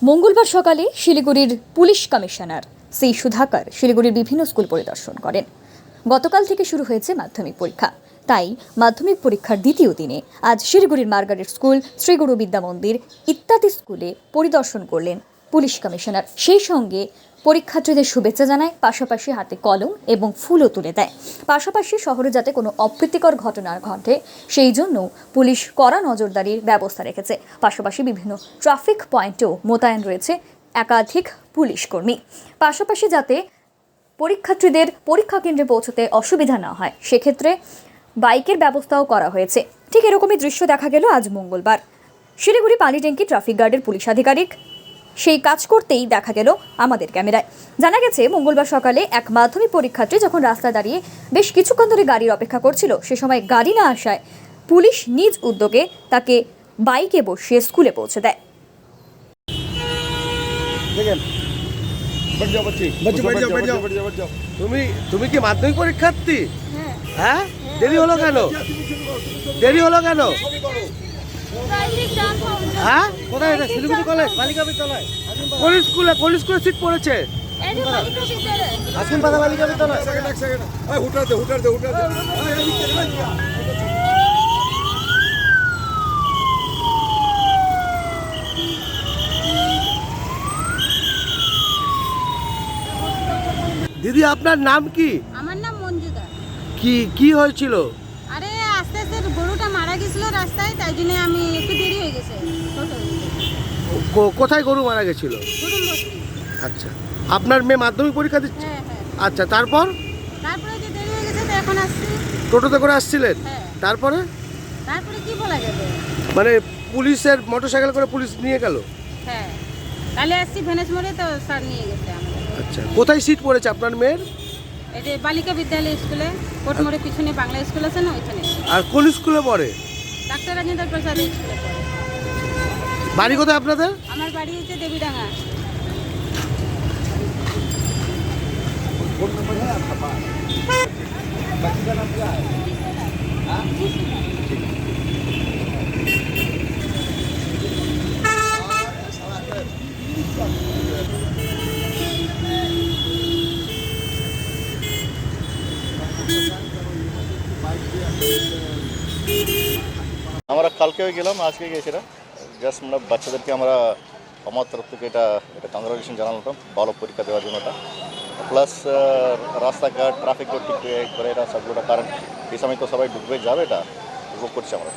মঙ্গলবার সকালে শিলিগুড়ির পুলিশ কমিশনার সি সুধাকর শিলিগুড়ির বিভিন্ন স্কুল পরিদর্শন করেন। গতকাল থেকে শুরু হয়েছে মাধ্যমিক পরীক্ষা, তাই মাধ্যমিক পরীক্ষার দ্বিতীয় দিনে আজ শিলিগুড়ির মার্গারেট স্কুল, শ্রীগুরু বিদ্যা মন্দির ইত্যাদি স্কুলে পরিদর্শন করলেন পুলিশ কমিশনার। সেই সঙ্গে পরীক্ষার্থীদের শুভেচ্ছা জানায়, পাশাপাশি হাতে কলম এবং ফুলও তুলে দেয়। পাশাপাশি শহরে যাতে কোনো অপ্রীতিকর ঘটনা ঘটে সেই জন্য পুলিশ কড়া নজরদারির ব্যবস্থা রেখেছে। পাশাপাশি বিভিন্ন ট্রাফিক পয়েন্টেও মোতায়েন রয়েছে একাধিক পুলিশ কর্মী। পাশাপাশি যাতে পরীক্ষার্থীদের পরীক্ষা কেন্দ্রে পৌঁছতে অসুবিধা না হয় সেক্ষেত্রে বাইকের ব্যবস্থাও করা হয়েছে। ঠিক এরকমই দৃশ্য দেখা গেল আজ মঙ্গলবার শিলিগুড়ি পানিট্যাঙ্কি ট্রাফিক গার্ডের পুলিশ আধিকারিক সেই কাজ করতেই দেখা গেল আমাদের ক্যামেরায়। জানা গেছে, মঙ্গলবার সকালে এক মাধ্যমিক পরীক্ষার্থী যখন রাস্তায় দাঁড়িয়ে বেশ কিছুক্ষণ ধরে গাড়ির অপেক্ষা করছিল, সে সময় গাড়ি না আসায় পুলিশ নিজ উদ্যোগে তাকে বাইকে বসিয়ে স্কুলে পৌঁছে দেয়। তুমি কি মাধ্যমিক পরীক্ষার্থী? হ্যাঁ, দেরি হলো কেন? দেরি হলো কেন? হ্যাঁ, কোথায় এটা? শিলিগুড়ি কলেজ, বালিকা বিদ্যালয়। কোন স্কুলে? কোন স্কুলে সিট পড়েছে? আসিম পাড়া বালিকা বিদ্যালয়। দিদি, আপনার নাম কি? আমার নাম মঞ্জুদা। কি হয়েছিল? আরে আস্তে আস্তে গরুটা মারা গেছিল রাস্তায়, তাই জন্য আমি একটু দেরি হয়ে গেছে। কোথায় গরু মারা গেছিল? আচ্ছা, আপনার মেয়ে মাধ্যমিক পরীক্ষা দিচ্ছে? হ্যাঁ হ্যাঁ। আচ্ছা, তারপরে যে দেরি হয়ে গেছে তো এখন আসছি। টোটোতে করে আসছিলেন? হ্যাঁ। তারপরে কি বলা যাবে? মানে পুলিশের মোটরসাইকেল করে পুলিশ নিয়ে গেল? হ্যাঁ, কালে আসছি ভেনেস মোড়ে, তো স্যার নিয়ে গেছে আমাদের। আচ্ছা, কোথায় সিট পড়েছে আপনার মেয়ের? এটা বালিকা বিদ্যালয় স্কুলে, কোট মোড়ের পিছনে বাংলা স্কুল আছে না, ওইখানে। আর কোন স্কুলে পড়ে? ডাক্তার রাজেন্দ্র প্রসাদ স্কুলে পড়ে। বাড়ি কোথায় আপনাদের? আমার বাড়ি হচ্ছে দেবীডাঙ্গা। আমরা কালকেও গেলাম, আজকে গেছিলাম। জাস্ট আমরা বাচ্চাদেরকে আমরা আমার তরফ থেকে এটা কংগ্রাচুলেশন জানালাম ভালো পরীক্ষা দেওয়ার জন্য। প্লাস রাস্তাঘাট ট্রাফিকও ঠিক করে এটা সবগুলো, কারণ এই সময় তো সবাই ডুবে যাবে, এটা উপভোগ করছি আমরা।